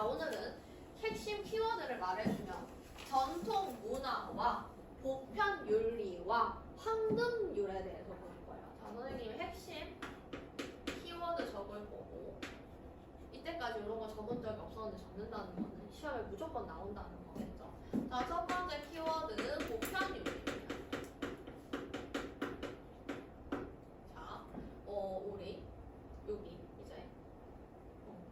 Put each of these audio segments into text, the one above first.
자, 오늘은 핵심 키워드를 말해주면 전통 문화와 보편 윤리와 황금률에 대해서 볼 거예요. 자, 선생님이 핵심 키워드 적을 거고, 이때까지 이런 거 적은 적이 없었는데 적는다는 거는 시험에 무조건 나온다는 거겠죠. 자, 첫 번째 키워드는 보편 윤리입니다. 자, 우리 여기 이제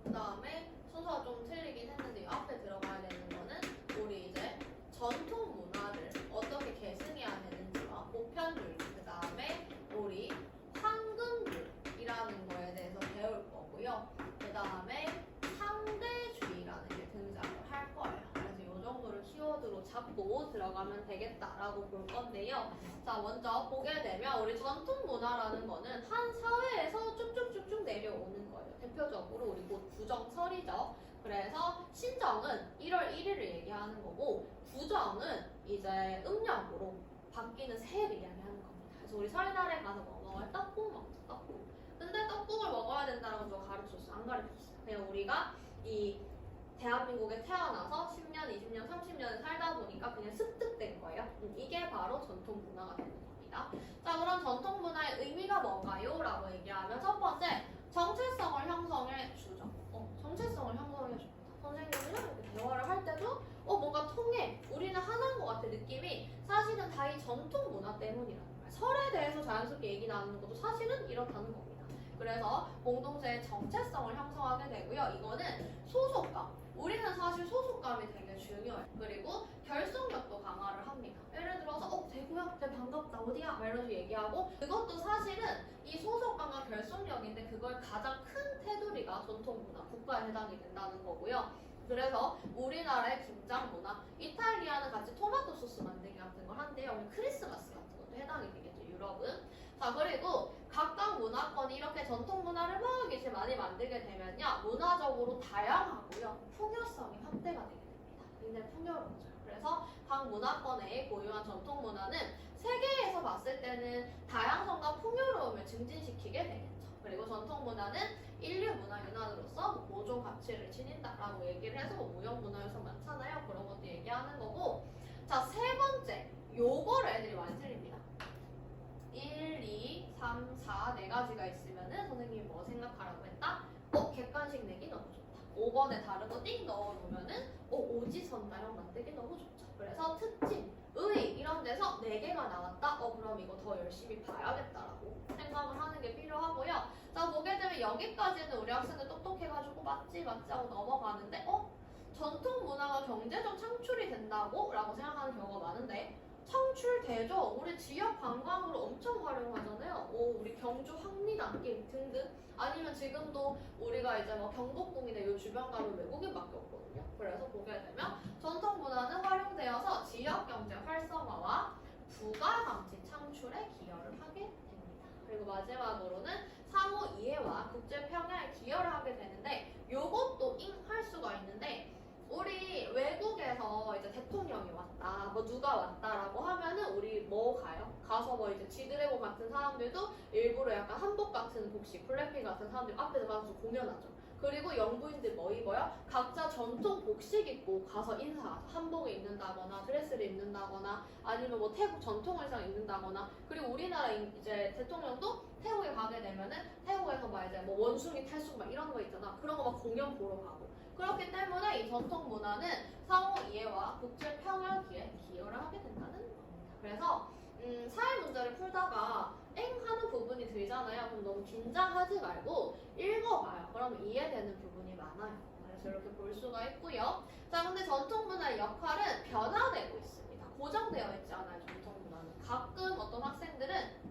그 다음에 순서가 좀 틀리긴 했는데 이 앞에 들어가야 되는 거는 우리 이제 전통 문화를 어떻게 계승해야 되는지와 보편율, 그 다음에 우리 황금률이라는 거에 대해서 배울 거고요. 그 다음에 상대주의라는 게 등장을 할 거예요. 그래서 이 정도를 키워드로 잡고 들어가면 되겠다라고 볼 건데요. 자, 먼저 보게 되면 우리 전통 문화라는 거는 한 사회에서 쭉쭉쭉쭉 내려오는 거예요. 대표적으로 우리 곧 구정설이죠. 그래서 신정은 1월 1일을 얘기하는 거고, 구정은 이제 음력으로 바뀌는 새해를 이야기하는 겁니다. 그래서 우리 설날에 가서 뭐 먹어요? 떡국 먹죠, 떡국. 근데 떡국을 먹어야 된다는 건 누가 가르쳤어? 안 가르쳤어. 그냥 우리가 이 대한민국에 태어나서 10년, 20년, 30년을 살다 보니까 그냥 습득된 거예요. 이게 바로 전통 문화가 되는 겁니다. 자, 그럼 전통 문화의 의미가 뭔가요? 라고 얘기하면 첫 번째, 정체성을 형성해 주죠. 정체성을 형성해 줍니다. 선생님이랑 이렇게 대화를 할 때도 뭔가 통해. 우리는 하나인 것 같은 느낌이 사실은 다 이 전통 문화 때문이라는 거예요. 설에 대해서 자연스럽게 얘기 나누는 것도 사실은 이렇다는 겁니다. 그래서 공동체의 정체성을 형성하게 되고요. 이거는 소속감. 우리는 사실 소속감이 되게 중요해요. 그리고 결속력도 강화를 합니다. 예를 들어서 대구야? 되게 반갑다. 어디야? 막 이러면서 얘기하고, 그것도 사실은 이 소속감과 결속력인데 그걸 가장 큰 테두리가 전통문화, 국가에 해당이 된다는 거고요. 그래서 우리나라의 김장 문화, 이탈리아는 같이 토마토 소스 만들기 같은 걸 한대요. 크리스마스 같은 것도 해당이 되겠죠, 유럽은. 자, 그리고 각각 문화권이 이렇게 전통 문화를 막 이제 많이 만들게 되면요, 문화적으로 다양하고요, 풍요성이 확대가 되게 됩니다. 굉장히 풍요로워져요. 그래서 각 문화권의 고유한 전통 문화는 세계에서 봤을 때는 다양성과 풍요로움을 증진시키게 되겠죠. 그리고 전통 문화는 인류 문화 윤환으로서 모종 가치를 지닌다라고 얘기를 해서 무형 문화 요소 많잖아요. 그런 것도 얘기하는 거고. 자, 세 번째, 요거를 애들이 많이 틀립니다. 1, 2, 3, 4 네 가지가 있으면은 선생님이 뭐 생각하라고 했다? 객관식 내기 너무 좋다. 5번에 다른 거 띵 넣어놓으면은 오지선다형 만들기 너무 좋죠. 그래서 특징, 의 이런 데서 4개가 나왔다? 그럼 이거 더 열심히 봐야겠다라고 생각을 하는 게 필요하고요. 자, 보게 되면 여기까지는 우리 학생들 똑똑해가지고 맞지 하고 넘어가는데 전통 문화가 경제적 창출이 된다고? 라고 생각하는 경우가 많은데 창출되죠. 우리 지역 관광으로 엄청 활용하잖아요. 우리 경주 황리단길 등등. 아니면 지금도 우리가 이제 뭐 경복궁이나 이 주변 가면 외국인밖에 없거든요. 그래서 보게 되면 전통 문화는 활용되어서 지역 경제 활성화와 부가가치 창출에 기여를 하게 됩니다. 그리고 마지막으로는 상호 이해와 국제 평화에 기여를 하게 되는데, 요것도 할 수가 있는데, 우리 외국에서 이제 대통령이 왔다, 뭐 누가 왔다라고 하면은 우리 뭐 가요? 가서 뭐 이제 지드래곤 같은 사람들도 일부러 약간 한복 같은 복식, 블랙핑 같은 사람들 앞에서 가서 공연하죠. 그리고 영부인들 뭐 입어요? 각자 전통 복식 입고 가서 인사하죠. 한복을 입는다거나 드레스를 입는다거나 아니면 뭐 태국 전통 의상 입는다거나. 그리고 우리나라 이제 대통령도 태국에 가게 되면은 태국에서 막 이제 뭐 원숭이 탈수 막 이런 거 있잖아. 그런 거 막 공연 보러 가고. 그렇기 때문에 이 전통 문화는 상호 이해와 국제 평화기에 기여를 하게 된다는 겁니다. 그래서 사회 문제를 풀다가 하는 부분이 들잖아요. 그럼 너무 긴장하지 말고 읽어봐요. 그러면 이해되는 부분이 많아요. 그래서 이렇게 볼 수가 있고요. 자, 근데 전통 문화의 역할은 변화되고 있습니다. 고정되어 있지 않아요. 전통 문화는. 가끔 어떤 학생들은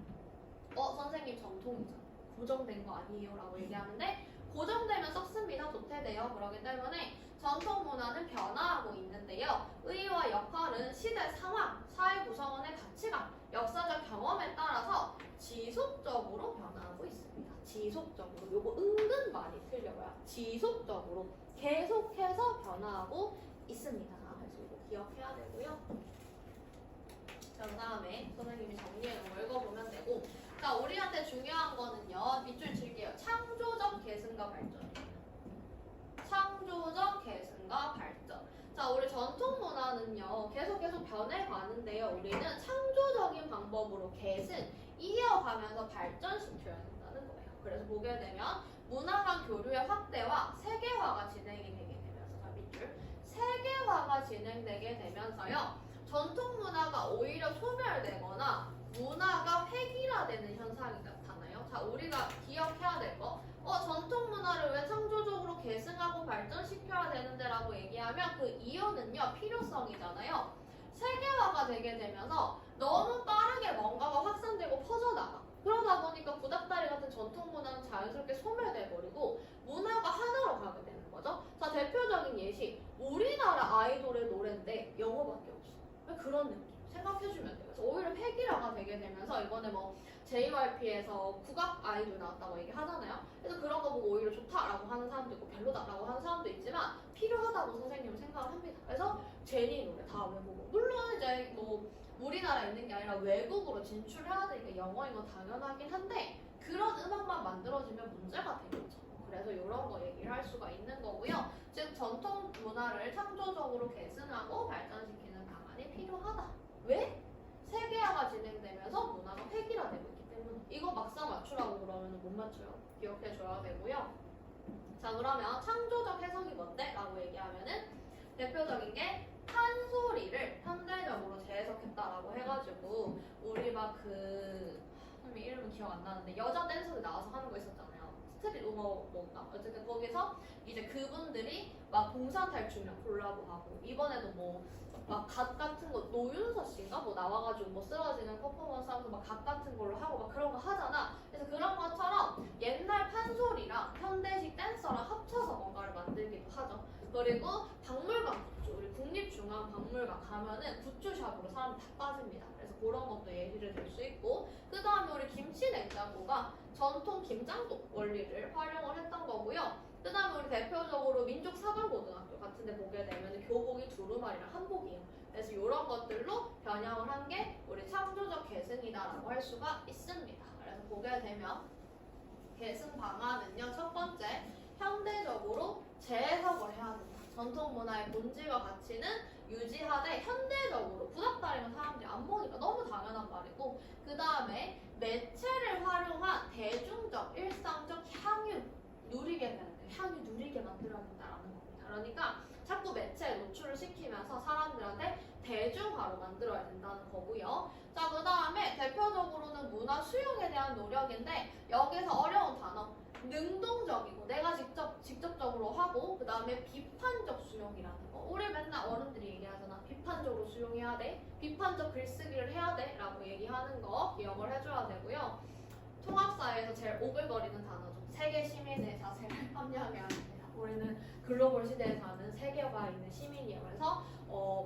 선생님 전통이잖아, 고정된 거 아니에요? 라고 얘기하는데, 고정되면 썩습니다. 도태돼요. 그렇기 때문에 전통 문화는 변화하고 있는데요. 의의와 역할은 시대 상황, 사회 구성원의 가치관, 역사적 경험에 따라서 지속적으로 변화하고 있습니다. 지속적으로. 요거 은근 많이 틀려요. 지속적으로 계속해서 변화하고 있습니다. 그래서 이거 기억해야 되고요. 자, 그 다음에 선생님이 정리해놓은 거 읽어보면 되고, 자, 우리한테 중요한 거는요, 밑줄 칠게요. 창조적 계승과 발전입니다. 창조적 계승. 발전과 발전. 자, 우리 전통 문화는요, 계속 변해가는데요. 우리는 창조적인 방법으로 계승, 이어가면서 발전시켜야 된다는 거예요. 그래서 보게 되면 문화 간 교류의 확대와 세계화가 진행이 되게 되면서, 자, 밑줄. 세계화가 진행되게 되면서요, 전통 문화가 오히려 소멸되거나 문화가 획일화되는 현상이 나타나요. 자, 우리가 기억해야 될 거. 전통 문화를 왜 창조적으로 계승하고 발전시켜야 되는데 라고 얘기하면 그 이유는요, 필요성이잖아요. 세계화가 되게 되면서 너무 빠르게 뭔가가 확산되고 퍼져나가. 그러다 보니까 구닥다리 같은 전통 문화는 자연스럽게 소멸돼 버리고 문화가 하나로 가게 되는 거죠. 자, 대표적인 예시. 우리나라 아이돌의 노래인데 영어밖에 없어. 왜 그런 느낌? 생각해주면 돼요. 그래서 오히려 획일화가 되게 되면서 이번에 뭐 JYP에서 국악 아이돌 나왔다고 얘기하잖아요. 그래서 그런 거 보고 오히려 좋다라고 하는 사람도 있고 별로다라고 하는 사람도 있지만 필요하다고 선생님은 생각을 합니다. 그래서 제니 노래 다 외국어. 물론 이제 뭐 우리나라에 있는 게 아니라 외국으로 진출해야 되니까 영어인 건 당연하긴 한데 그런 음악만 만들어지면 문제가 되겠죠. 그래서 이런 거 얘기를 할 수가 있는 거고요. 즉 전통 문화를 창조적으로 계승하고 발전시키는 방안이 필요하다. 왜? 세계화가 진행되면서 문화가 획일화되고 있기 때문에 이거 막상 맞추라고 그러면 못 맞춰요. 기억해줘야 되고요. 자, 그러면 창조적 해석이 뭔데? 라고 얘기하면은 대표적인 게 판소리를 현대적으로 재해석했다라고 해가지고 우리 막 선생님 이름은 기억 안 나는데 여자 댄서들 나와서 하는 거 있었잖아요. 스트릿 우머 뭔가 어쨌든 거기서 이제 그분들이 막 봉사탈출이랑 콜라보하고 이번에도 뭐 막 갓 같은 거 노윤서 씨인가 뭐 나와가지고 뭐 쓰러지는 퍼포먼스 하면서 막 갓 같은 걸로 하고 막 그런 거 하잖아. 그래서 그런 것처럼 옛날 판소리랑 현대식 댄서랑 합쳐서 뭔가를 만들기도 하죠. 그리고 박물관 굿즈, 우리 국립중앙박물관 가면은 굿즈샵으로 사람 다 빠집니다. 그래서 그런 것도 예시를 들 수 있고, 그 다음에 우리 김치 냉장고가 전통 김장도 원리를 활용을 했던 거고요. 그 다음에 우리 대표적으로 민족사관고등학교 같은 데 보게 되면 교복이 두루마리랑 한복이에요. 그래서 이런 것들로 변형을 한 게 우리 창조적 계승이다라고 할 수가 있습니다. 그래서 보게 되면 계승 방안은요, 첫 번째, 현대적으로 재해석을 해야 된다. 전통 문화의 본질과 가치는 유지하되 현대적으로 구닥다리면 사람들이 안 보니까 너무 당연한 말이고, 그 다음에 매체를 활용한 대중적, 일상적 향유 누리게 되는 향유 누리게 만들어야 된다라는 겁니다. 그러니까 자꾸 매체에 노출을 시키면서 사람들한테 대중화로 만들어야 된다는 거고요. 자, 그 다음에 대표적으로는 문화 수용에 대한 노력인데 여기서 어려운 단어 능동적이고 내가 직접적으로 하고 그 다음에 비판적 수용이라는 거. 우리 맨날 어른들이 얘기하잖아. 비판적으로 수용해야 돼. 비판적 글쓰기를 해야 돼. 라고 얘기하는 거 기억을 해줘야 되고요. 통합사회에서 제일 오글거리는 단어죠. 세계 시민의 자세를 함양해야 합니다. 우리는 글로벌 시대에 사는 세계화 있는 시민이에요. 그래서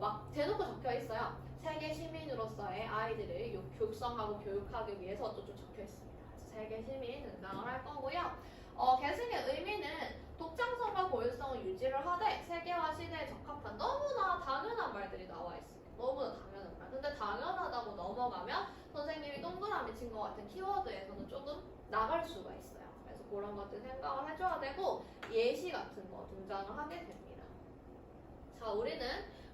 막 대놓고 적혀 있어요. 세계 시민으로서의 아이들을 육성하고 교육하기 위해서 어쩌고 적혀 있습니다. 그래서 세계 시민 등장을 할 거고요. 계승의 의미는 독창성과 고유성을 유지를 하되 세계화 시대에 적합한 너무나 당연한 말들이 나와 있습니다. 너무나 당연한 말. 근데 당연하다고 넘어가면 선생님이 동그라미 친 것 같은 키워드에서는 조금 나갈 수가 있어요. 그래서 그런 것들 생각을 해줘야 되고 예시 같은 거 등장을 하게 됩니다. 자, 우리는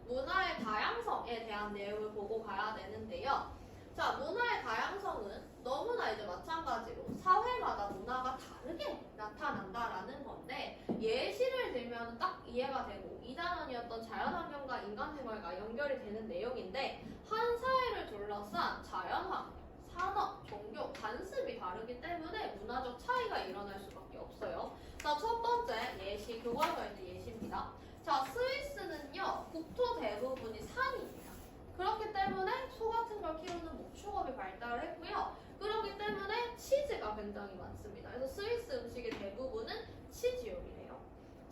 문화의 다양성에 대한 내용을 보고 가야 되는데요. 자, 문화의 다양성은 너무나 이제 마찬가지로 사회마다 문화가 다르게 나타난다라는 건데 예시를 들면 딱 이해가 되고 2단원이었던 자연환경과 인간생활과 연결이 되는 내용인데 한 사회를 둘러싼 자연환경, 산업, 종교, 관습이 다르기 때문에 문화적 차이가 일어날 수밖에 없어요. 자, 첫 번째 예시, 교과서에 있는 예시입니다. 자, 스위스는요, 국토 대부분이 산입니다. 그렇기 때문에 소 같은 걸 키우는 목축업이 발달을 했고요. 그렇기 때문에 치즈가 굉장히 많습니다. 그래서 스위스 음식의 대부분은 치즈 요리래요.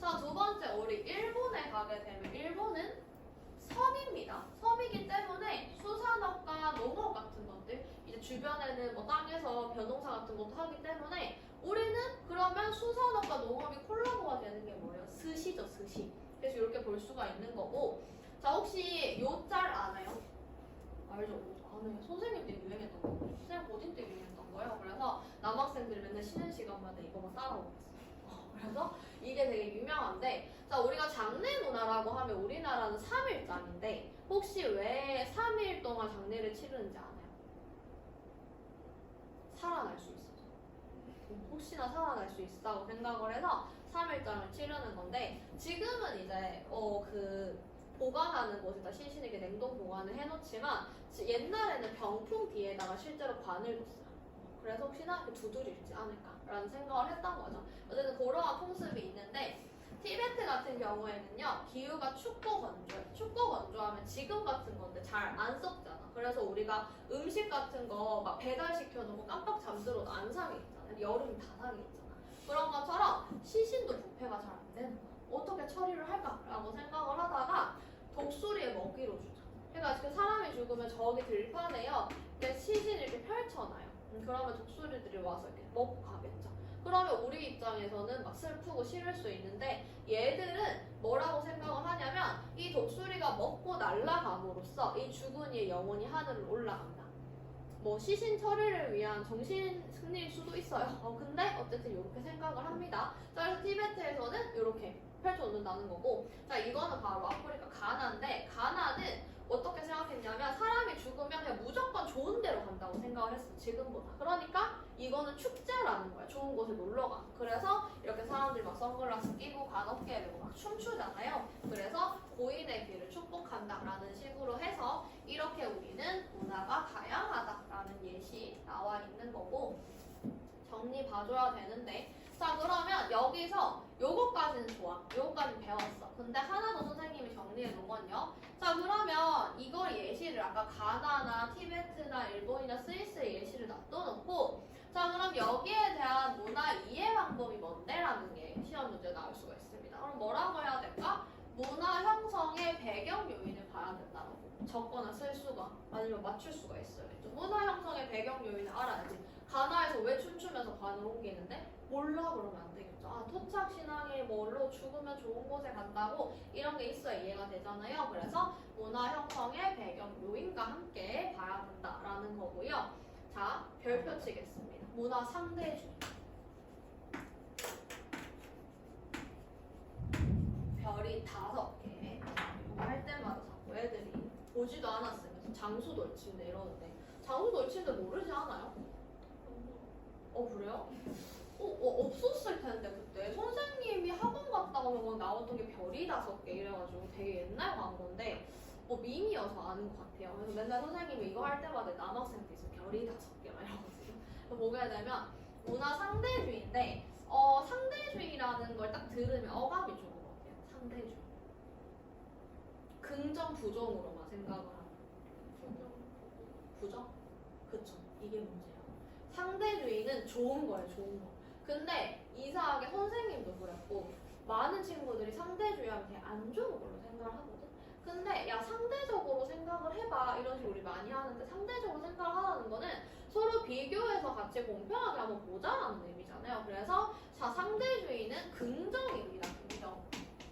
자, 두 번째, 우리 일본에 가게 되면 일본은 섬입니다. 섬이기 때문에 수산업과 농업 같은 것들, 이제 주변에는 뭐 땅에서 벼농사 같은 것도 하기 때문에 우리는 그러면 수산업과 농업이 콜라보가 되는 게 뭐예요? 스시죠, 스시. 그래서 이렇게 볼 수가 있는 거고. 자, 혹시 요 짤 아나요? 알죠? 아네. 선생님 때 유행했던 거. 선생님 고딩 때 유행했던 거예요. 그래서 남학생들이 맨날 쉬는 시간마다 이거만 따라오고 있어요. 그래서 이게 되게 유명한데, 자, 우리가 장례 문화라고 하면 우리나라는 3일장인데 혹시 왜 3일 동안 장례를 치르는지 아나요? 살아날 수 있어서. 혹시나 살아날 수 있다고 생각을 해서 3일장을 치르는 건데, 지금은 이제 그 보관하는 곳에다 신신하게 냉동 보관을 해놓지만 옛날에는 병풍 뒤에다가 실제로 관을 뒀어요. 그래서 혹시나 두드리지 않을까라는 생각을 했던 거죠. 어쨌든 그러한 풍습이 있는데, 티베트 같은 경우에는요, 기후가 춥고 건조해. 춥고 건조하면 지금 같은 건데 잘 안 썩잖아. 그래서 우리가 음식 같은 거 막 배달시켜놓고 깜빡 잠들어도 안 상해 있잖아. 여름이 다 상해 있잖아. 그런 것처럼 시신도 부패가 잘 안 되는 거야. 어떻게 처리를 할까라고 생각을 하다가 독수리의 먹이로 주자. 그러니까 그 사람이 죽으면 저기 들판에요, 이렇게 시신 이렇게 펼쳐놔요. 그러면 독수리들이 와서 이렇게 먹고 가겠죠. 그러면 우리 입장에서는 막 슬프고 싫을 수 있는데, 얘들은 뭐라고 생각을 하냐면 이 독수리가 먹고 날아감으로써 이 죽은 이의 영혼이 하늘을 올라간다. 뭐 시신 처리를 위한 정신 승리일 수도 있어요. 근데 어쨌든 이렇게 생각을 합니다. 자, 그래서 티베트에서는 이렇게 펼쳐놓는다는 거고, 자, 이거는 바로 아프리카 가나인데, 가나는 어떻게 생각했냐면 사람이 죽으면 그냥 무조건 좋은 데로 간다고 생각을 했어, 지금보다. 그러니까 이거는 축제라는 거야. 좋은 곳에 놀러 가. 그래서 이렇게 사람들이 막 선글라스 끼고 간 어깨 메고 막 춤추잖아요. 그래서 고인의 귀를 축복한다라는 식으로 해서 이렇게 우리는 문화가 다양하다라는 예시 나와 있는 거고, 정리 봐줘야 되는데, 자, 그러면 여기서 요거까지는 좋아. 요거까지는 배웠어. 근데 하나 더 선생님이 정리해 놓은 건요. 자, 그러면 이걸 예시를 아까 가나나 티베트나 일본이나 스위스의 예시를 놔둬놓고, 자, 그럼 여기에 대한 문화 이해 방법이 뭔데? 라는 게 시험 문제 나올 수가 있습니다. 그럼 뭐라고 해야 될까? 문화 형성의 배경 요인을 봐야 된다고. 적거나 쓸 수가, 아니면 맞출 수가 있어요. 문화 형성의 배경 요인을 알아야지. 가나에서 왜 춤추면서 관을 옮기는데? 몰라 그러면 안 되겠죠. 아, 토착 신앙이 뭘로 죽으면 좋은 곳에 간다고, 이런 게 있어야 이해가 되잖아요. 그래서 문화 형성의 배경 요인과 함께 봐야 된다라는 거고요. 자, 별표 치겠습니다. 문화 상대주의. 별이 5개. 이거 할 때마다 자꾸 애들이 보지도 않았으면서 장수 돌침대 이러는데, 장수 돌침대 모르지 않아요? 그래요? 없었을 텐데 그때 선생님이 학원 갔다 오면 나왔던 게 별이 5개 이래가지고 되게 옛날 광고인데 밈이어서 아는 것 같아요. 그래서 맨날 선생님이 이거 할 때마다 남학생한테 있으면 별이 5개 막 이러거든요. 보게 되면 문화 상대주의인데, 상대주의라는 걸 딱 들으면 어감이 좋은 것 같아요. 상대주의. 긍정 부정으로만 생각을 하는. 부정? 그쵸. 이게 문제예요. 상대주의는 좋은 거예요, 좋은 거. 근데 이상하게 선생님도 그랬고 많은 친구들이 상대주의하면 되게 안 좋은 걸로 생각을 하거든. 근데 야, 상대적으로 생각을 해봐, 이런 식으로 우리 많이 하는데, 상대적으로 생각을 하라는 거는 서로 비교해서 같이 공평하게 한번 보자라는 의미잖아요. 그래서 자, 상대주의는 긍정의 의미다.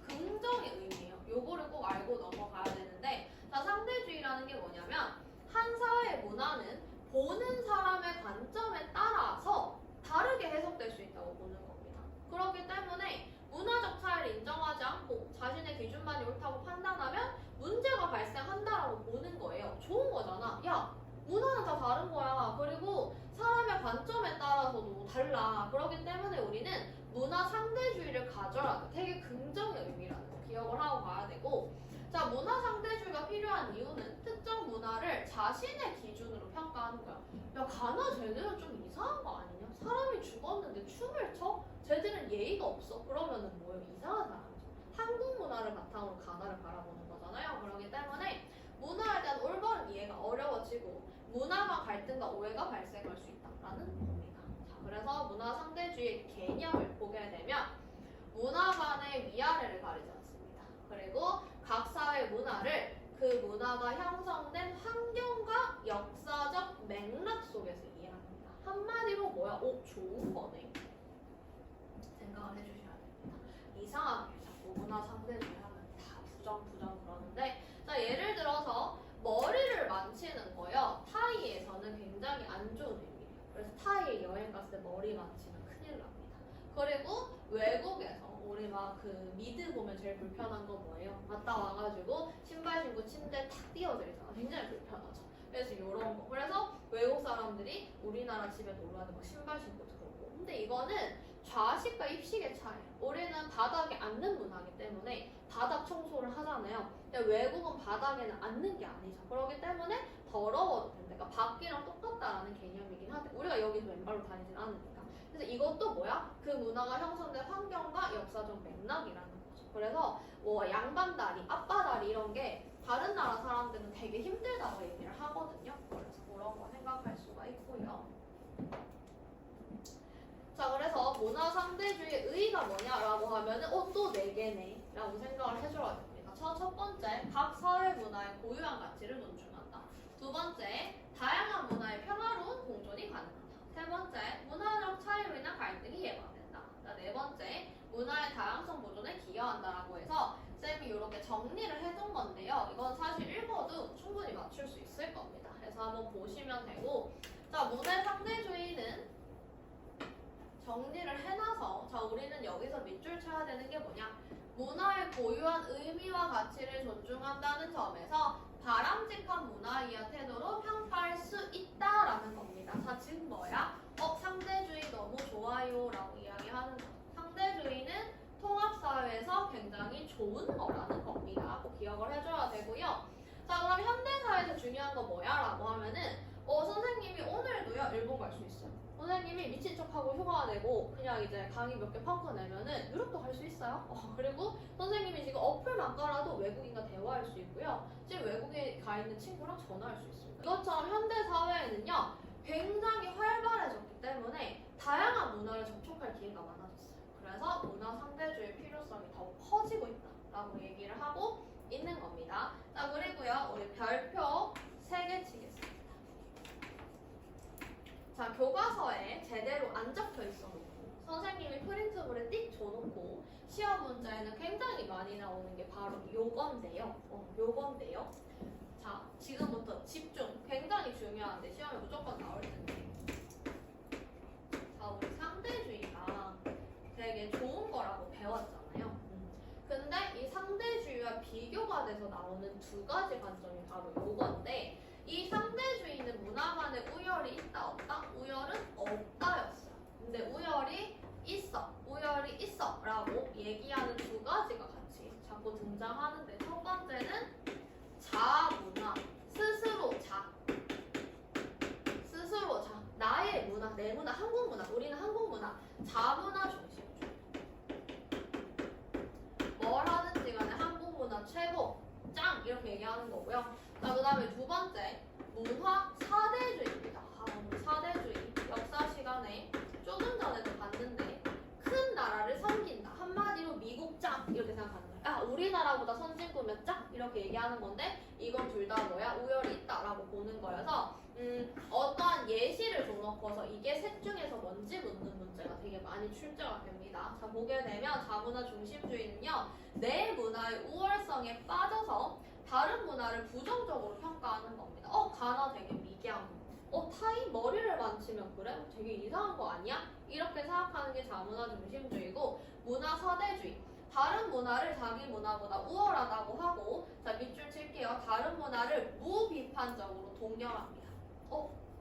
긍정의 의미예요. 요거를 꼭 알고 넘어가야 되는데, 자, 상대주의라는 게 뭐냐면 한 사회의 문화는 보는 사람의 관점에 따라서 다르게 해석될 수 있다고 보는 겁니다. 그렇기 때문에 문화적 차이를 인정하지 않고 자신의 기준만이 옳다고 판단하면 문제가 발생한다라고 보는 거예요. 좋은 거잖아. 야, 문화는 다 다른 거야. 그리고 사람의 관점에 따라서도 달라. 그렇기 때문에 우리는 문화 상대주의를 가져라. 되게 긍정의 의미라는 거 기억을 하고 가야 되고, 자, 문화 상대주의가 필요한 이유는 특정 문화를 자신의 기준으로 평가하는 거야. 야, 가나 쟤들은 좀 이상한 거 아니냐? 사람이 죽었는데 춤을 춰? 쟤들은 예의가 없어. 그러면은 뭐예요? 이상한 사람이죠. 한국 문화를 바탕으로 가나를 바라보는 거잖아요. 그렇기 때문에 문화에 대한 올바른 이해가 어려워지고 문화 간 갈등과 오해가 발생할 수 있다라는 겁니다. 자, 그래서 문화 상대주의의 개념을 보게 되면 문화 간의 위아래를 가리지 않습니다. 그리고 각 사회 문화를 그 문화가 형성된 환경과 역사적 맥락 속에서 이해합니다. 한마디로 뭐야? 좋은 거네. 생각을 해주셔야 됩니다. 이상하게 자꾸 문화 상대주의 하면 다 부정 그러는데, 자, 예를 들어서 머리를 만지는 거요. 타이에서는 굉장히 안 좋은 의미예요. 그래서 타이에 여행 갔을 때 머리 만지면 큰일 납니다. 그리고 외국에서 우리 우리가 그 미드 보면 제일 불편한 건 뭐예요? 갔다 와가지고 신발 신고 침대에 탁 띄워져 있잖아. 굉장히 불편하죠. 그래서 이런 거. 그래서 외국 사람들이 우리나라 집에 놀러 와도 막 신발 신고 들어오고. 근데 이거는 좌식과 입식의 차이예요. 우리는 바닥에 앉는 문화이기 때문에 바닥 청소를 하잖아요. 근데 외국은 바닥에는 앉는 게 아니죠. 그렇기 때문에 더러워도 된다. 그러니까 밖이랑 똑같다라는 개념이긴 한데 우리가 여기서 맨발로 다니진 않으니까. 그래서 이것도 뭐야? 그 문화가 형성된 환경과 역사적 맥락이라는 거죠. 그래서 뭐 양반다리, 앞바다리 이런 게 다른 나라 사람들은 되게 힘들다고 얘기를 하거든요. 그래서 그런 거 생각할 수가 있고요. 자, 그래서 문화 상대주의의 의의가 뭐냐라고 하면은 또 4개네 라고 생각을 해줘야 됩니다. 첫 번째, 각 사회 문화의 고유한 가치를 존중한다. 두 번째, 다양한 문화의 평화로운 공존이 가능하다. 세 번째, 문화적 차이로 인한 갈등이 예방된다. 자, 네 번째, 문화의 다양성 보존에 기여한다라고 해서 쌤이 이렇게 정리를 해둔 건데요. 이건 사실 읽어도 충분히 맞출 수 있을 겁니다. 그래서 한번 보시면 되고, 자, 문화 상대주의는 정리를 해놔서 자, 우리는 여기서 밑줄 쳐야 되는 게 뭐냐? 문화의 고유한 의미와 가치를 존중한다는 점에서 바람직한 문화이야 태도로 평가할 수 있다라는 겁니다. 자, 지금 뭐야? 상대주의 너무 좋아요 라고 이야기하는 거. 상대주의는 통합사회에서 굉장히 좋은 거라는 겁니다. 꼭 기억을 해줘야 되고요. 자, 그럼 현대사회에서 중요한 거 뭐야? 라고 하면은 선생님이 오늘도요 일본 갈 수 있어요. 선생님이 미친 척하고 휴가 내고 그냥 이제 강의 몇 개 펑크 내면은 유럽도 갈 수 있어요. 그리고 선생님이 지금 어플만 깔아도 외국인과 대화할 수 있고요. 지금 외국에 가 있는 친구랑 전화할 수 있습니다. 이것처럼 현대 사회에는요 굉장히 활발해졌기 때문에 다양한 문화를 접촉할 기회가 많아졌어요. 그래서 문화 상대주의 필요성이 더욱 커지고 있다라고 얘기를 하고 있는 겁니다. 자, 그리고요 우리 별표 3개 치겠습니다. 자, 교과서에 제대로 안 적혀 있어놓고 선생님이 프린트물에 띡 줘놓고 시험 문제에는 굉장히 많이 나오는 게 바로 요건데요. 자, 지금부터 집중. 굉장히 중요한데 시험에 무조건 나올 텐데. 자, 우리 상대주의가 되게 좋은 거라고 배웠잖아요. 근데 이 상대주의와 비교가 돼서 나오는 2가지 관점이 바로 요건데, 이 상대주의는 문화 간에 우열이 있다 없다? 우열은 없다였어요. 근데 우열이 있어 라고 얘기하는 2가지가 같이 자꾸 등장하는데, 첫 번째는 자문화, 스스로 자, 나의 문화, 내 문화, 한국 문화, 우리는 한국 문화, 자문화 중심주의. 뭘 하든지 간에 한국 문화 최고, 짱! 이렇게 얘기하는 거고요. 자, 그 다음에 2번째, 문화 사대주의입니다. 사대주의. 역사 시간에 조금 전에도 봤는데, 큰 나라를 섬긴다. 한마디로 미국 짱! 이렇게 생각하는 거예요. 우리나라보다 선진국이면 짱! 이렇게 얘기하는 건데, 이건 둘 다 뭐야? 우열이 있다라고 보는 거여서, 어떠한 예시를 줘놓고서 이게 셋 중에서 뭔지 묻는 문제가 되게 많이 출제가 됩니다. 자, 보게 되면 자문화 중심주의는요, 내 문화의 우월성에 빠져서 다른 문화를 부정적으로 평가하는 겁니다. 가나 되게 미개한 거. 타이 머리를 만지면 그래? 되게 이상한 거 아니야? 이렇게 생각하는 게 자문화 중심주의고, 문화 사대주의. 다른 문화를 자기 문화보다 우월하다고 하고, 자, 밑줄 칠게요. 다른 문화를 무비판적으로 동렬합니다.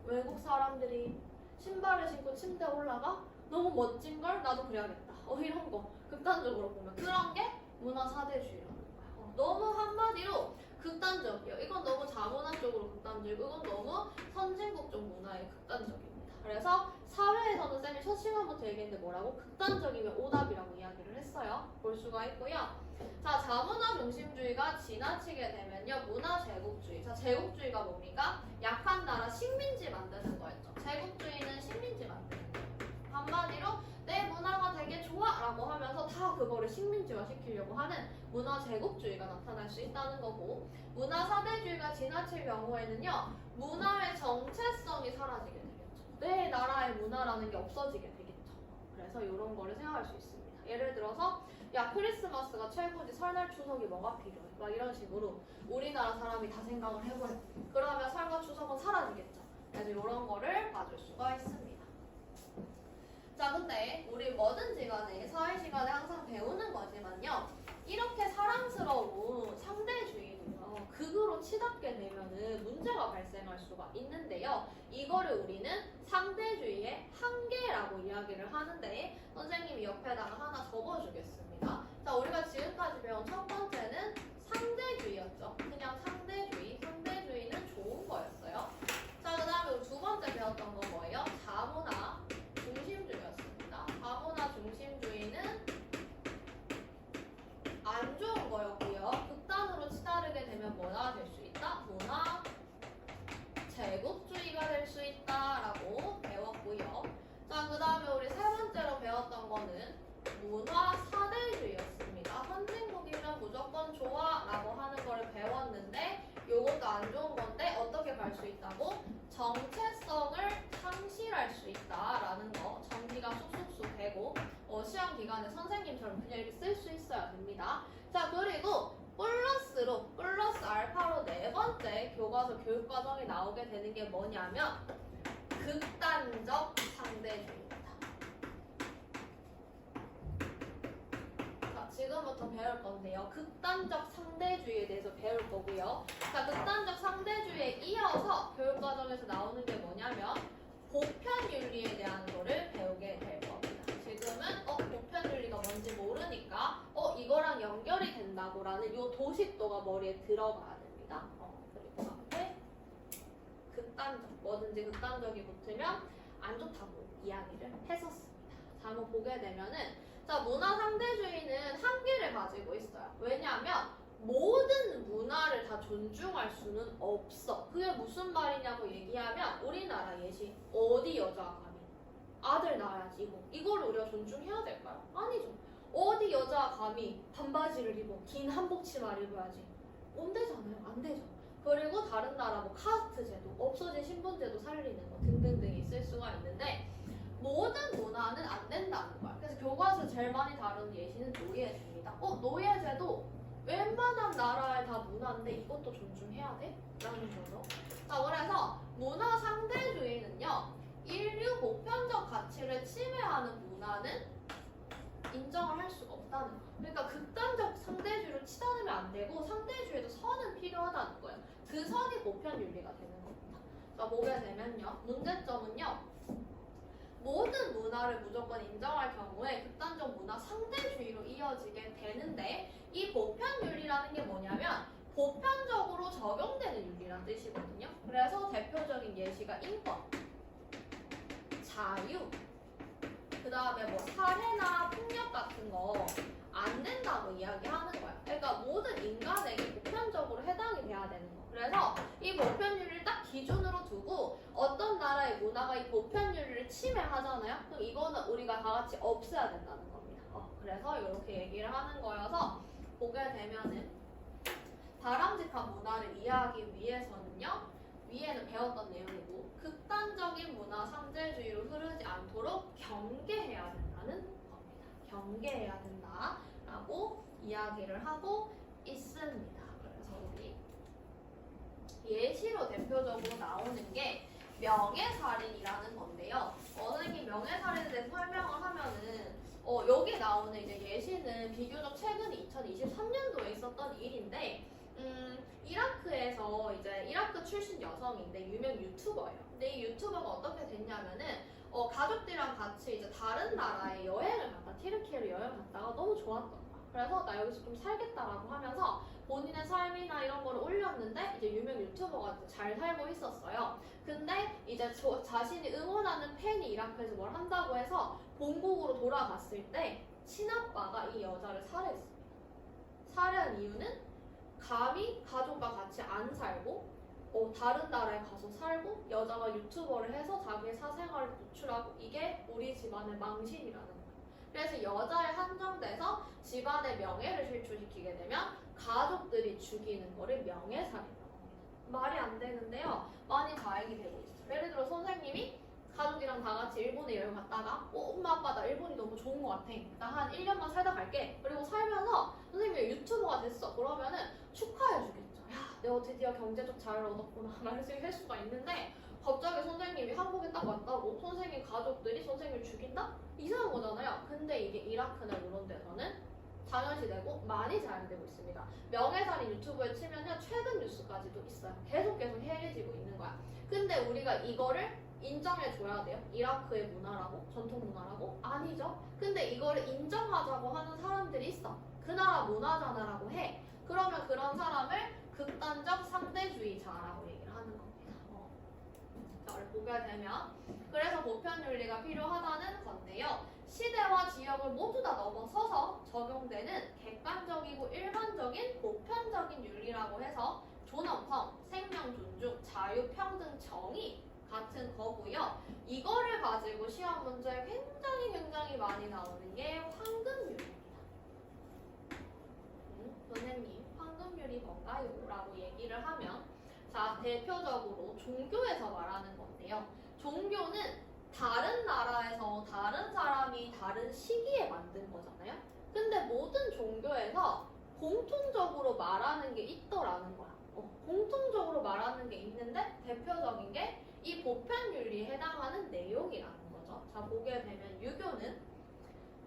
외국 사람들이 신발을 신고 침대에 올라가? 너무 멋진걸? 나도 그래야겠다. 이런 거. 극단적으로 보면. 그런 게 문화 사대주의라는 거야. 너무 한마디로 극단적이에요. 이건 너무 자문화 쪽으로 극단적이고, 이건 너무 선진국 쪽 문화에 극단적입니다. 그래서 사회에서는 쌤이 첫 시간부터 얘기했는데 뭐라고? 극단적이면 오답이라고 이야기를 했어요. 볼 수가 있고요. 자, 자문화 중심주의가 지나치게 되면요, 문화 제국주의. 자, 제국주의가 뭡니까? 약한 나라 식민지 만드는 거였죠. 제국주의는 식민지 만드는 거예요. 한마디로 내 문화가 되게 좋아 라고 하면서 다 그거를 식민지화 시키려고 하는 문화 제국주의가 나타날 수 있다는 거고, 문화 사대주의가 지나칠 경우에는요, 문화의 정체성이 사라지게 되겠죠. 내 나라의 문화라는 게 없어지게 되겠죠. 그래서 이런 거를 생각할 수 있습니다. 예를 들어서 야, 크리스마스가 최고지, 설날 추석이 뭐가 필요해? 막 이런 식으로 우리나라 사람이 다 생각을 해버려. 그러면 설과 추석은 사라지겠죠. 그래서 이런 거를 봐줄 수가 있습니다. 자, 근데 우리 뭐든지 간에 사회 시간에 항상 배우는 거지만 치닫게 되면은 문제가 발생할 수가 있는데요. 이거를 우리는 상대주의의 한계라고 이야기를 하는데 선생님이 옆에다가 하나 적어주겠습니다. 자, 우리가 지금까지 배운 첫 번째는 상대주의였죠. 그냥 상대주의. 상대주의는 좋은 거였어요. 자, 그 다음에 두 번째 배웠던 건 뭐예요? 다문화 중심주의였습니다. 다문화 중심주의는 안 좋은 거였고요. 극단으로 치다르게 되면 뭐가 될 수 있다? 문화 제국주의가 될 수 있다라고 배웠고요. 자, 그 다음에 우리 세 번째로 배웠던 거는 문화 사대주의였습니다. 선진국이면 무조건 좋아라고 하는 걸 배웠는데 요것도 안 좋은 건데 어떻게 갈 수 있다고? 정체성을 상실할 수 있다라는 거. 정기가 쑥쑥쑥 되고 시험 기간에 선생님처럼 그냥 이렇게 쓸 수 있어야 됩니다. 자, 그리고 플러스 알파로 네 번째 교과서 교육과정이 나오게 되는 게 뭐냐면 극단적 상대주의입니다. 자, 지금부터 배울 건데요. 극단적 상대주의에 대해서 배울 거고요. 자, 극단적 상대주의에 이어서 교육과정에서 나오는 게 뭐냐면 보편윤리에 대한 거를 배우게 될 겁니다. 지금은 보편윤리가 뭔지 모르니까 이거랑 연결이 된다고라는 요 도식도가 머리에 들어가야 됩니다. 그리고 앞에 극단적, 뭐든지 극단적이 붙으면 안 좋다고 이야기를 했었습니다. 자, 한번 보게 되면은 자, 문화 상대주의는 한계를 가지고 있어요. 왜냐하면 모든 문화를 다 존중할 수는 없어. 그게 무슨 말이냐고 얘기하면 우리나라 예시 어디 여자가 감히 아들 낳아야지 이거를 우리가 존중해야 될까요? 아니죠. 어디 여자가 감히 반바지를 입어 긴 한복치마를 입어야지 안 되잖아요. 안 되죠. 그리고 다른 나라 뭐 카스트 제도, 없어진 신분제도 살리는 거 등등등이 있을 수가 있는데 모든 문화는 안 된다는 거야. 그래서 교과서 제일 많이 다루는 예시는 노예제입니다. 노예제도 웬만한 나라의 다 문화인데 이것도 존중해야 돼? 라는 거죠. 자, 그래서 문화 상대주의는요, 인류 보편적 가치를 침해하는 문화는 인정을 할 수가 없다는 거예요. 그러니까 극단적 상대주의로 치닫으면 안 되고 상대주의에도 선은 필요하다는 거예요. 그 선이 보편윤리가 되는 겁니다. 자, 보게 되면요, 문제점은요, 모든 문화를 무조건 인정할 경우에 극단적 문화 상대주의로 이어지게 되는데 이 보편윤리라는 게 뭐냐면 보편적으로 적용되는 윤리란 뜻이거든요. 그래서 대표적인 예시가 인권, 자유, 그 다음에 뭐 살해나 폭력 같은 거 안 된다고 이야기하는 거야. 그러니까 모든 인간에게 보편적으로 해당이 돼야 되는 거. 그래서 이 보편윤리를 딱 기준으로 두고 어떤 나라의 문화가 이 보편윤리를 침해하잖아요. 그럼 이거는 우리가 다 같이 없애야 된다는 겁니다. 그래서 이렇게 얘기를 하는 거여서 보게 되면은 바람직한 문화를 이해하기 위해서는요. 위에는 배웠던 내용이고 극단적인 문화 상대주의로 흐르지 않도록 경계해야 된다는 겁니다. 경계해야 된다라고 이야기를 하고 있습니다. 그래서 우리 예시로 대표적으로 나오는 게 명예살인이라는 건데요. 선생님 명예살인에 대해서 설명을 하면은 여기 나오는 이제 예시는 비교적 최근 2023년도에 있었던 일인데 이라크에서 이제 이라크 출신 여성인데 유명 유튜버예요. 근데 이 유튜버가 어떻게 됐냐면은 가족들이랑 같이 이제 다른 나라에 여행을 갔다 티르키예로 여행 갔다가 너무 좋았던 거야. 그래서 나 여기서 좀 살겠다라고 하면서 본인의 삶이나 이런 거를 올렸는데 이제 유명 유튜버가 잘 살고 있었어요. 근데 이제 자신이 응원하는 팬이 이라크에서 뭘 한다고 해서 본국으로 돌아갔을 때 친아빠가 이 여자를 살해했습니다. 살해한 이유는 감히 가족과 같이 안 살고 다른 나라에 가서 살고 여자가 유튜버를 해서 자기의 사생활을 노출하고 이게 우리 집안의 망신이라는 거예요. 그래서 여자에 한정돼서 집안의 명예를 실추시키게 되면 가족들이 죽이는 거를 명예살인이라고 합니다. 말이 안 되는데요. 많이 자행이 되고 있어요. 예를 들어 선생님이 가족이랑 다 같이 일본에 여행 갔다가 엄마 아빠 나 일본이 너무 좋은 것 같아. 나 한 1년만 살다 갈게. 그리고 살면서 선생님이 유튜버가 됐어. 그러면은 축하해주겠죠. 야 내가 드디어 경제적 자유를 얻었구나 말을 할 수가 있는데 갑자기 선생님이 한국에 딱 왔다고 선생님 가족들이 선생님을 죽인다? 이상한 거잖아요. 근데 이게 이라크나 이런 데서는 당연시 되고 많이 자행되고 있습니다. 명예살인 유튜브에 치면요 최근 뉴스까지도 있어요. 계속 해외지고 있는 거야. 근데 우리가 이거를 인정해줘야 돼요. 이라크의 문화라고? 전통 문화라고? 아니죠. 근데 이거를 인정하자고 하는 사람들이 있어. 그 나라 문화잖아라고 해. 그러면 그런 사람을 극단적 상대주의자라고 얘기를 하는 겁니다. 자, 우리 보게 되면 그래서 보편윤리가 필요하다는 건데요. 시대와 지역을 모두 다 넘어서서 적용되는 객관적이고 일반적인 보편적인 윤리라고 해서 존엄성, 생명 존중, 자유, 평등, 정의 같은 거고요. 이거를 가지고 시험 문제에 굉장히 많이 나오는 게 황금률입니다. 선생님, 황금률이 뭔가요? 라고 얘기를 하면 자, 대표적으로 종교에서 말하는 건데요. 종교는 다른 나라에서 다른 사람이 다른 시기에 만든 거잖아요. 근데 모든 종교에서 공통적으로 말하는 게 있더라는 거야. 공통적으로 말하는 게 있는데 대표적인 게 이 보편윤리에 해당하는 내용이라는 거죠. 자, 보게 되면 유교는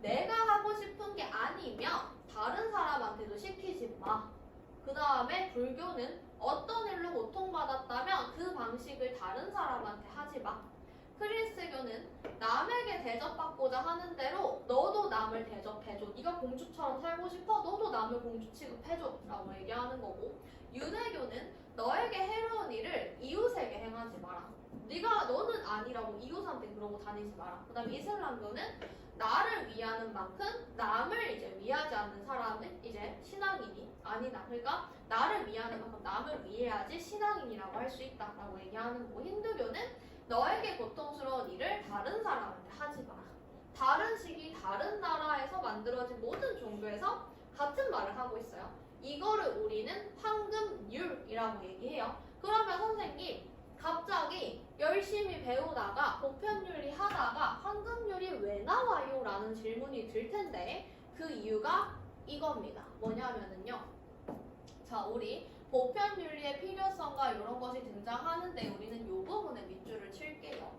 내가 하고 싶은 게 아니면 다른 사람한테도 시키지 마. 그 다음에 불교는 어떤 일로 고통받았다면 그 방식을 다른 사람한테 하지 마. 크리스교는 남에게 대접받고자 하는 대로 너도 남을 대접해줘. 네가 공주처럼 살고 싶어? 너도 남을 공주 취급해줘. 라고 얘기하는 거고, 유대교는 너에게 해로운 일을 이웃에게 행하지 마라. 너는 아니라고 이웃한테 그러고 다니지 마라. 그 다음에 이슬람교는 나를 위하는 만큼 남을 이제 위하지 않는 사람은 이제 신앙인이 아니다. 그러니까 나를 위하는 만큼 남을 위해야지 신앙인이라고 할 수 있다라고 얘기하는 거고, 힌두교는 너에게 고통스러운 일을 다른 사람한테 하지 마라. 다른 시기, 다른 나라에서 만들어진 모든 종교에서 같은 말을 하고 있어요. 이거를 우리는 황금률이라고 얘기해요. 그러면 선생님, 갑자기 열심히 배우다가 보편윤리 하다가 황금률이 왜 나와요? 라는 질문이 들 텐데 그 이유가 이겁니다. 뭐냐면은요. 자, 우리 보편윤리의 필요성과 이런 것이 등장하는데 우리는 이 부분에 밑줄을 칠게요.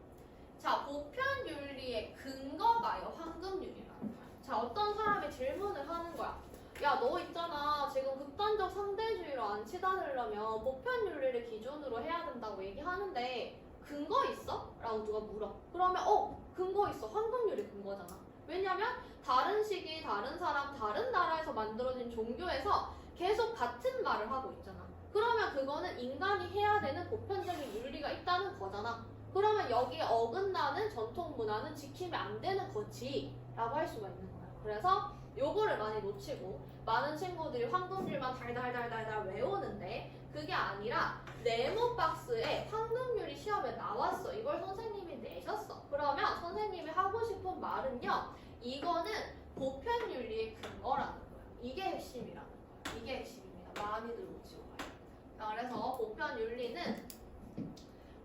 자, 보편윤리의 근거가요. 황금률이라는 거야. 자, 어떤 사람이 질문을 하는 거야. 야, 너 있잖아. 지금 극단적 상대주의로 안 치닫으려면 보편윤리를 기준으로 해야 된다고 얘기하는데 근거 있어? 라고 누가 물어. 그러면 근거 있어. 황금률이 근거잖아. 왜냐면 다른 시기, 다른 사람, 다른 나라에서 만들어진 종교에서 계속 같은 말을 하고 있잖아. 그러면 그거는 인간이 해야 되는 보편적인 윤리가 있다는 거잖아. 그러면 여기에 어긋나는 전통 문화는 지키면 안 되는 거지 라고 할 수가 있는 거야. 그래서 요거를 많이 놓치고 많은 친구들이 황금률만 달달달달달 외우는데 그게 아니라 네모 박스에 황금률이 시험에 나왔어. 이걸 선생님이 내셨어. 그러면 선생님이 하고 싶은 말은요. 이거는 보편윤리의 근거라는 거예요. 이게 핵심이라는 거예요. 이게 핵심입니다. 많이들 놓치고 가요. 그래서 보편윤리는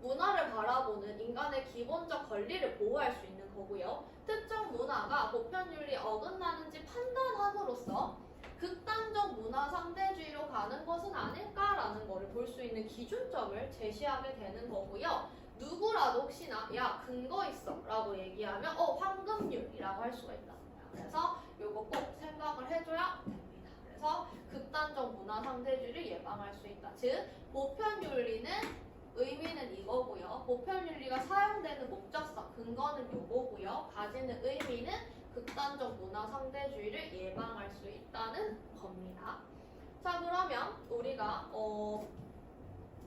문화를 바라보는 인간의 기본적 권리를 보호할 수 있는 거고요. 특정 문화가 보편윤리에 어긋나는지 판단함으로써 극단적 문화 상대주의로 가는 것은 아닐까라는 것을 볼 수 있는 기준점을 제시하게 되는 거고요. 누구라도 혹시나 야 근거 있어 라고 얘기하면 황금률이라고 할 수가 있다는 거야. 그래서 요거 꼭 생각을 해줘야 됩니다. 그래서 극단적 문화 상대주의를 예방할 수 있다. 즉 보편윤리는 의미는 이거고요. 보편윤리가 사용되는 목적성, 근거는 요거고요. 가지는 의미는 극단적 문화 상대주의를 예방할 수 있다는 겁니다. 자, 그러면 우리가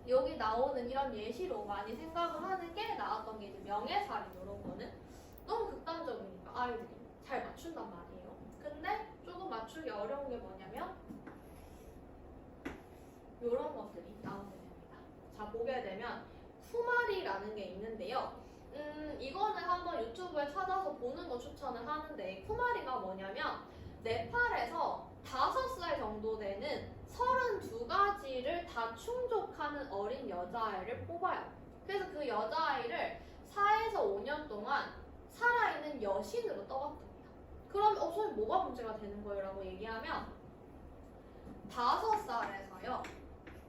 여기 나오는 이런 예시로 많이 생각을 하는 게 나왔던 게 이제 명예살인 이런 거는 너무 극단적이니까 아이들이 잘 맞춘단 말이에요. 근데 조금 맞추기 어려운 게 뭐냐면 이런 것들이 나오게 됩니다. 자, 보게 되면 쿠마리라는 게 있는데요. 이거는 한번 유튜브에 찾아서 보는 거 추천을 하는데 쿠마리가 뭐냐면 네팔에서 5살 정도 되는 32가지를 다 충족하는 어린 여자아이를 뽑아요. 그래서 그 여자아이를 4에서 5년 동안 살아있는 여신으로 떠받듭니다. 그럼 선생님 뭐가 문제가 되는 거예요? 라고 얘기하면 5살에서요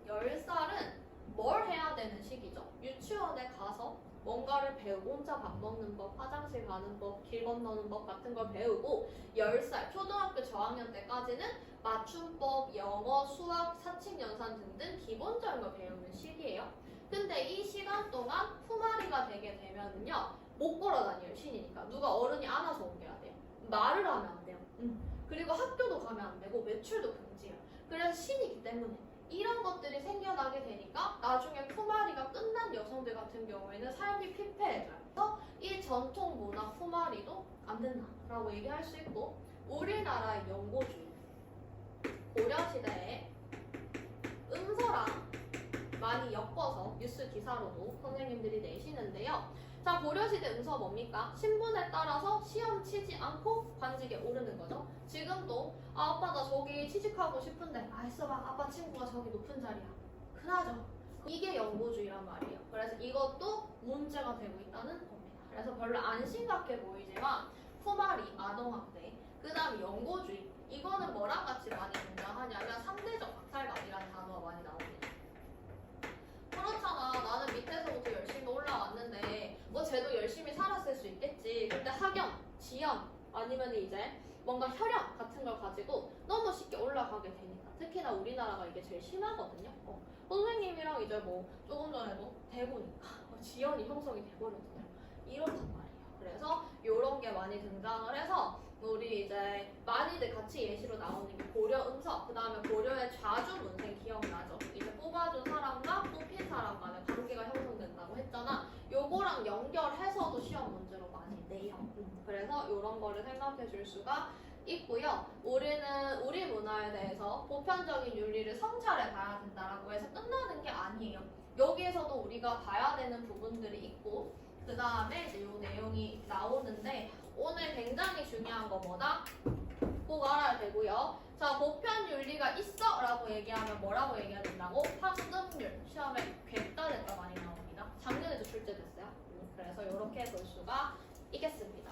10살은 뭘 해야 되는 시기죠? 유치원에 가서 뭔가를 배우고 혼자 밥 먹는 법, 화장실 가는 법, 길 건너는 법 같은 걸 배우고 10살 초등학교 저학년 때까지는 맞춤법, 영어, 수학, 사칙 연산 등등 기본적인 걸 배우는 시기예요. 근데 이 시간 동안 품앓이가 되게 되면은요 못 걸어 다녀요. 신이니까 누가 어른이 안아서 옮겨야 돼요. 말을 하면 안 돼요. 그리고 학교도 가면 안 되고 외출도 금지예요. 그래서 신이기 때문에 이런 것들이 생겨나게 되니까 나중에 품앓이가 끝난 여성들 같은 경우에는 삶이 피폐해져요. 그래서 이 전통 문화 품앓이도 안 된다라고 얘기할 수 있고 우리나라의 연고주의 고려시대에 음서랑 많이 엮어서 뉴스 기사로도 선생님들이 내시는데요. 자, 고려시대 음서 뭡니까? 신분에 따라서 시험 치지 않고 관직에 오르는 거죠. 지금도 아빠 나 저기 취직하고 싶은데 있어봐 아빠 친구가 저기 높은 자리야. 그나저 이게 연고주의란 말이에요. 그래서 이것도 문제가 되고 있다는 겁니다. 그래서 별로 안 심각해 보이지만 품앓이, 아동학대, 그 다음에 연고주의 이거는 뭐랑 같이 많이 등장하냐면 상대적 박탈감이라는 단어가 많이 나옵니다. 그렇잖아. 나는 밑에서부터 열심히 올라왔는데 뭐 쟤도 열심히 살았을 수 있겠지. 근데 학연, 지연 아니면 이제 뭔가 혈연 같은 걸 가지고 너무 쉽게 올라가게 되니까 특히나 우리나라가 이게 제일 심하거든요. 선생님이랑 이제 뭐 조금 전에도 대보니까 지연이 형성이 돼버렸잖아요. 이렇단 말이에요. 그래서 이런 게 많이 등장을 해서 우리 이제 많이들 같이 예시로 나오는 게 고려 음서, 그 다음에 고려의 좌주 문생 기억나죠? 이제 뽑아준 사람과 뽑힌 사람 간의 관계가 형성된다고 했잖아. 요거랑 연결해서도 시험 문제로 많이 내요. 그래서 이런 거를 생각해 줄 수가 있고요. 우리는 우리 문화에 대해서 보편적인 윤리를 성찰해 봐야 된다라고 해서 끝나는 게 아니에요. 여기에서도 우리가 봐야 되는 부분들이 있고 그 다음에 이제 이 내용이 나오는데 오늘 굉장히 중요한 거 뭐다? 꼭 알아야 되고요. 자, 보편 윤리가 있어 라고 얘기하면 뭐라고 얘기해야 된다고? 황금률. 시험에 됐다 많이 나옵니다. 작년에도 출제됐어요. 그래서 이렇게 볼 수가 있겠습니다.